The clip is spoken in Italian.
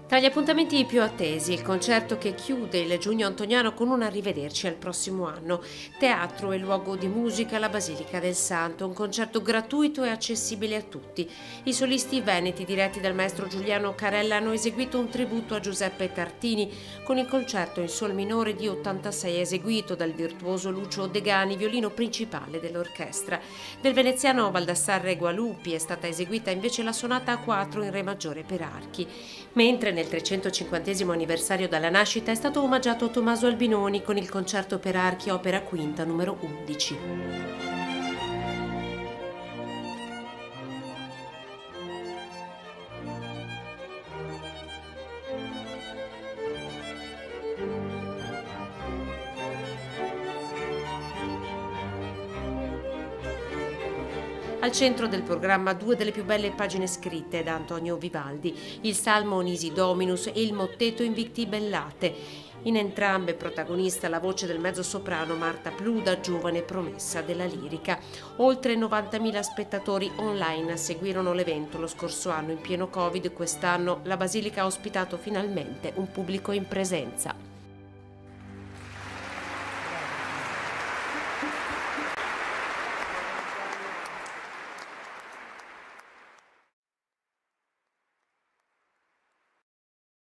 Tra gli appuntamenti più attesi, il concerto che chiude il Giugno Antoniano con un arrivederci al prossimo anno. Teatro e luogo di musica alla Basilica del Santo, un concerto gratuito e accessibile a tutti. I solisti veneti diretti dal maestro Giuliano Carella hanno eseguito un tributo a Giuseppe Tartini con il concerto in sol minore di 86 eseguito dal virtuoso Lucio Degani, violino principale dell'orchestra. Del veneziano Baldassarre Gualuppi è stata eseguita invece la sonata a 4 in re maggiore per archi, mentre nel 350 anniversario dalla nascita è stato omaggiato Tommaso Albinoni con il concerto per archi opera quinta numero 11. Al centro del programma due delle più belle pagine scritte da Antonio Vivaldi, il Salmo Nisi Dominus e il motteto Invicti Bellate. In entrambe protagonista la voce del mezzosoprano Marta Pluda, giovane promessa della lirica. Oltre 90.000 spettatori online seguirono l'evento lo scorso anno in pieno Covid. Quest'anno la Basilica ha ospitato finalmente un pubblico in presenza.